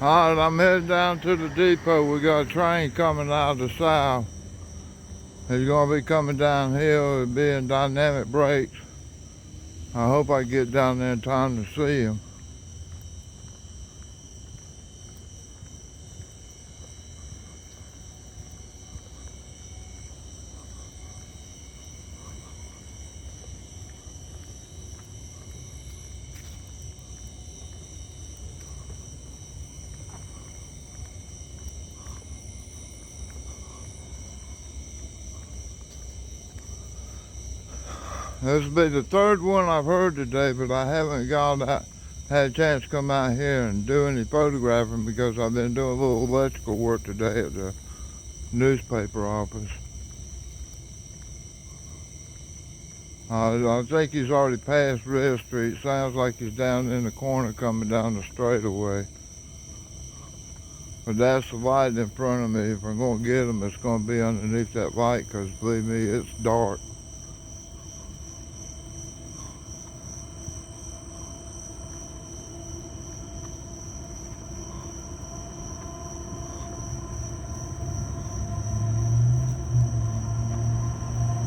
All right, I'm heading down to the depot. We got a train coming out of the south. It's gonna be coming downhill. It'll be in dynamic brakes. I hope I get down there in time to see him. This will be the third one I've heard today, but I haven't had a chance to come out here and do any photographing because I've been doing a little electrical work today at the newspaper office. I think he's already passed Red Street. Sounds like he's down in the corner coming down the straightaway. But that's the light in front of me. If I'm going to get him, it's going to be underneath that light because, believe me, it's dark.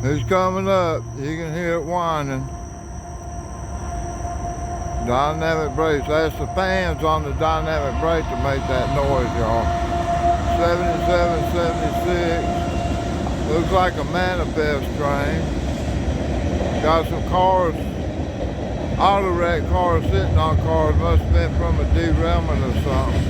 He's coming up. You can hear it whining. Dynamic brakes. That's the fans on the dynamic brake to make that noise, y'all. 77, 76. Looks like a manifest train. Got some cars, auto wreck cars sitting on cars. Must have been from a derailment or something.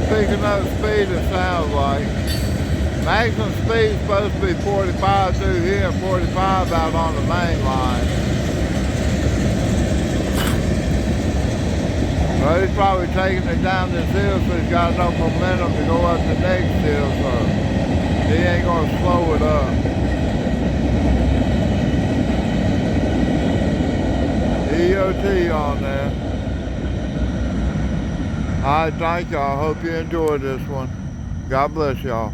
Picking up speed, it sounds like. Maximum speed is supposed to be 45 through here and 45 out on the main line. Well, he's probably taking it down this hill so he's got enough momentum to go up the next hill, so he ain't gonna slow it up. EOT on there. Alright, thank y'all. Hope you enjoyed this one. God bless y'all.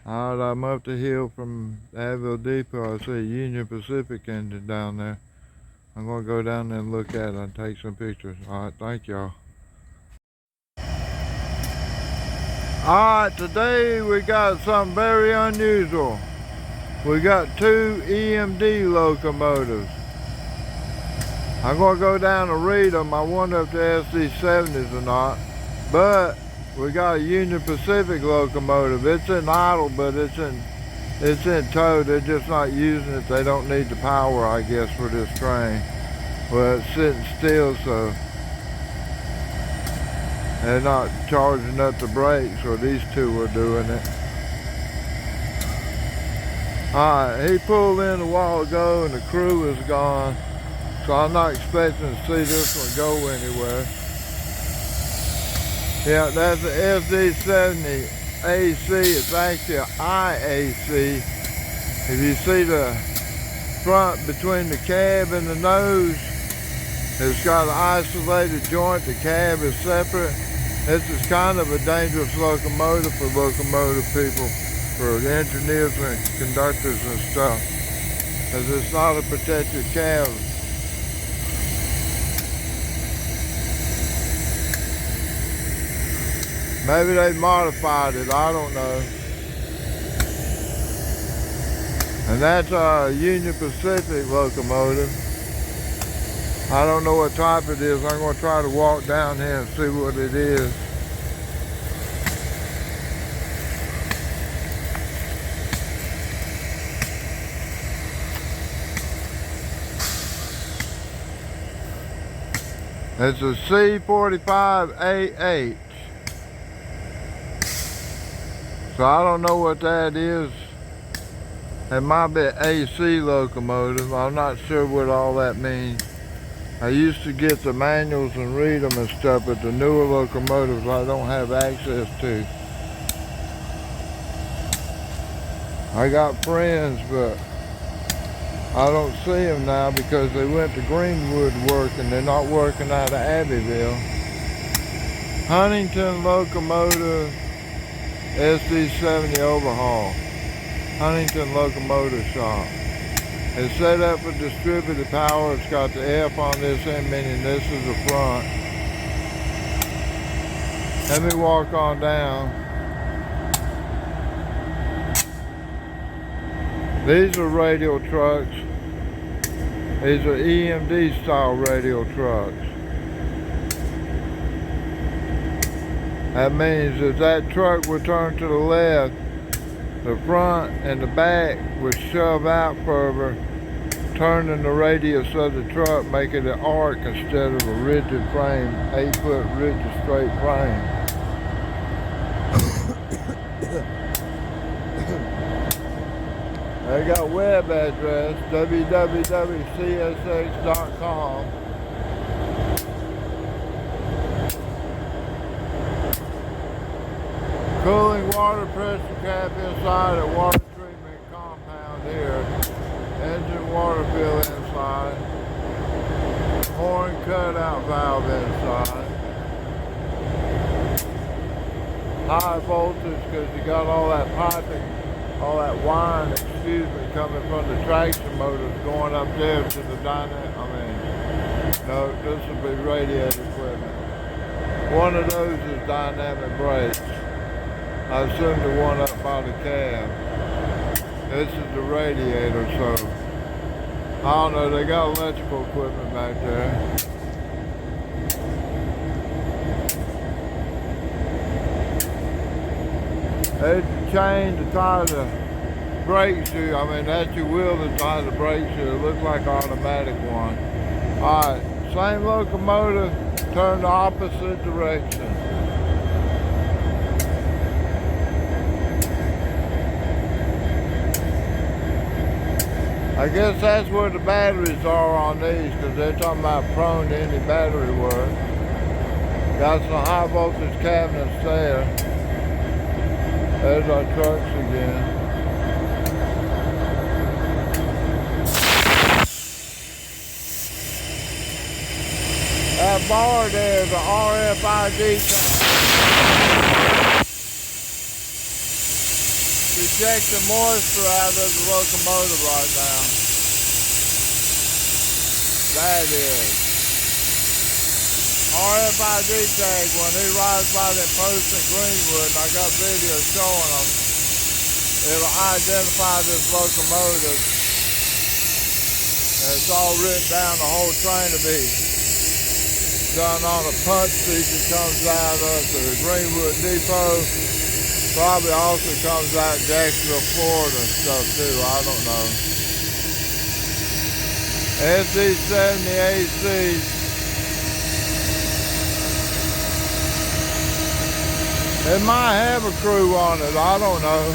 Alright, I'm up the hill from Abbeville Depot. I see a Union Pacific engine down there. I'm going to go down there and look at it and take some pictures. Alright, thank y'all. Alright, today we got something very unusual. We got two EMD locomotives. I'm going to go down and read them. I wonder if they're SD70S or not. But we got a Union Pacific locomotive. It's in idle, but it's in tow. They're just not using it. They don't need the power, I guess, for this train. Well, it's sitting still, so they're not charging up the brakes, or these two are doing it. Alright, he pulled in a while ago and the crew is gone. So I'm not expecting to see this one go anywhere. Yeah, that's the SD70S. It's actually an IAC. If you see the front between the cab and the nose, it's got an isolated joint. The cab is separate. This is kind of a dangerous locomotive for locomotive people, for engineers and conductors and stuff, because it's not a protected cab. Maybe they modified it, I don't know. And that's a Union Pacific locomotive. I don't know what type it is. I'm going to try to walk down here and see what it is. It's a C45AH. So I don't know what that is. It might be an AC locomotive. I'm not sure what all that means. I used to get the manuals and read them and stuff, but the newer locomotives I don't have access to. I got friends, but I don't see them now because they went to Greenwood working. They're not working out of Abbeville. Huntington Locomotive SD70 overhaul. Huntington Locomotive Shop. It's set up for distributed power. It's got the F on this end, meaning this is the front. Let me walk on down. These are radial trucks. These are EMD style radial trucks. That means if that truck would turn to the left, the front and the back would shove out further, turning the radius of the truck, making it arc instead of a rigid frame, 8-foot rigid straight frame. They got web address, www.csx.com. Cooling water pressure cap inside a water treatment compound here. Engine water fill inside. Horn cutout valve inside. High voltage because you got all that piping, all that wiring, coming from the traction motors going up there to the dynamic. No, this will be radiator equipment. One of those is dynamic brakes. I assume the one up by the cab. This is the radiator, so I don't know, they got electrical equipment back there. They chain to tie the brake shoe. That's your wheel to tie the brake shoe. It looks like an automatic one. Alright, same locomotive, turn the opposite direction. I guess that's where the batteries are on these, because they're talking about prone to any battery work. Got some high voltage cabinets there. There's our trucks again. That bar there is the RFID tag. Ejecting moisture out of the locomotive right now. That is. RFID tag, when he rides by that post in Greenwood, and I got videos showing them, it'll identify this locomotive. And it's all written down, the whole train will be done on a punch sheet that comes out of the Greenwood Depot. Probably also comes out Jacksonville, Florida and stuff too, I don't know. SD70S. It might have a crew on it, I don't know.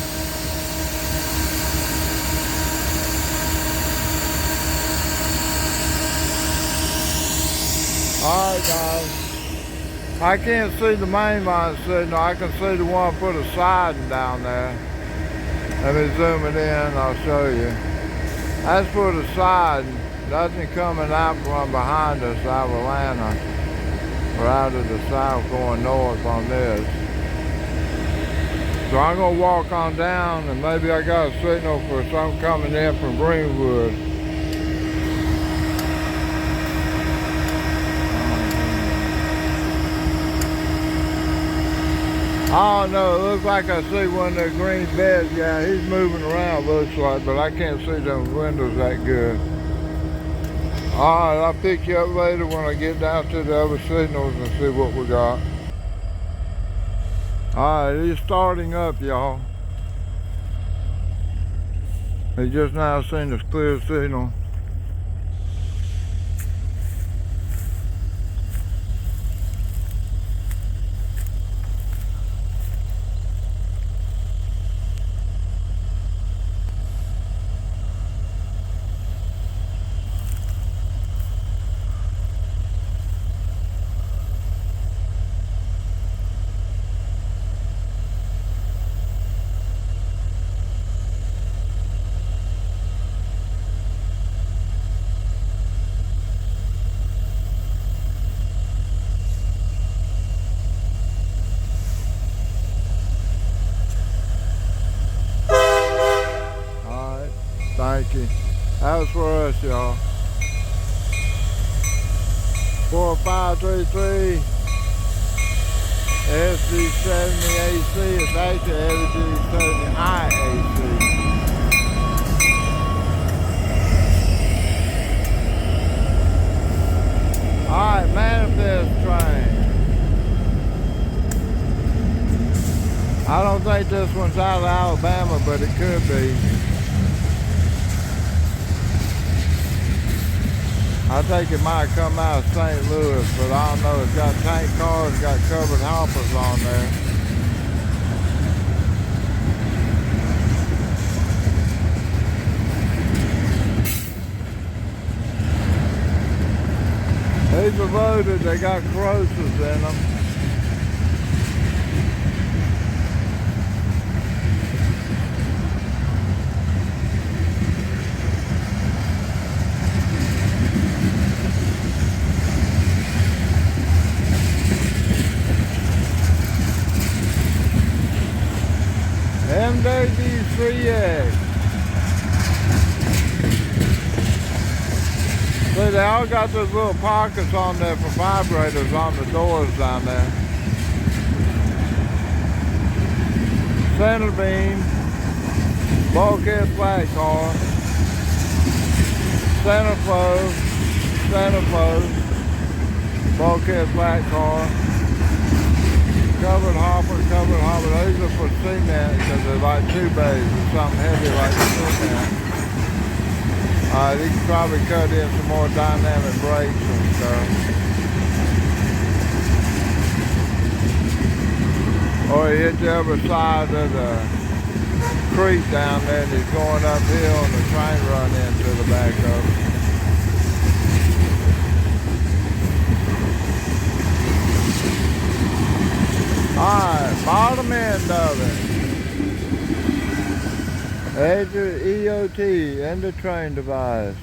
Alright guys, I can't see the main line signal, I can see the one for the siding down there. Let me zoom it in, I'll show you. That's for the siding, nothing coming out from behind us out of Atlanta, or out of the south going north on this. So I'm gonna walk on down and maybe I got a signal for something coming in from Greenwood. I don't know, it looks like I see one of the green beds. Yeah, he's moving around, looks like, but I can't see them windows that good. Alright, I'll pick you up later when I get down to the other signals and see what we got. Alright, he's starting up, y'all. He just now seen this clear signal. Kentucky. That was for us, y'all. 4533 SD70AC. It's actually SD70IAC. Alright, manifest train. I don't think this one's out of Alabama, but it could be. I think it might come out of St. Louis, but I don't know. It's got tank cars, got covered hoppers on there. These are loaded, they got corrosives in them. MWCX. See, they all got those little pockets on there for vibrators on the doors down there. Center beam, bulkhead flat car, center flow, bulkhead flat car. Covered hopper. These are for cement because they're like 2 bays or something heavy like cement. You can probably cut in some more dynamic brakes and stuff. Or you hit the other side of the creek down there and he's going uphill and the train run into the back of it. Alright, bottom end of it. There's your EOT and the train device.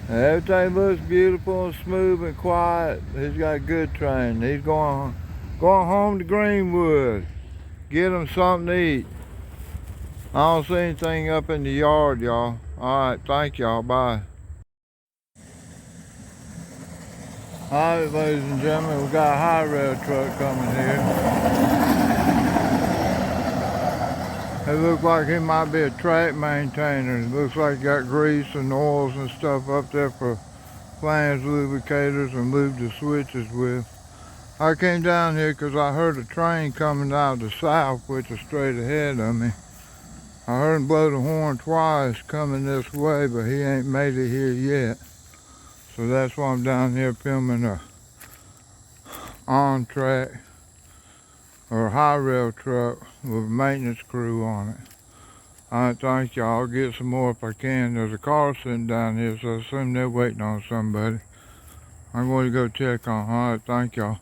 And everything looks beautiful and smooth and quiet. He's got a good train. He's going home to Greenwood. Get him something to eat. I don't see anything up in the yard, y'all. Alright, thank y'all. Bye. Alright, ladies and gentlemen, we got a high rail truck coming here. It looks like he might be a track maintainer. It looks like he got grease and oils and stuff up there for flange lubricators and lube the switches with. I came down here because I heard a train coming out of the south, which is straight ahead of me. I heard him blow the horn twice coming this way, but he ain't made it here yet. So that's why I'm down here filming a on-track or high rail truck with a maintenance crew on it. Alright, thank y'all. I'll get some more if I can. There's a car sitting down here, so I assume they're waiting on somebody. I'm going to go check on. Alright, thank y'all.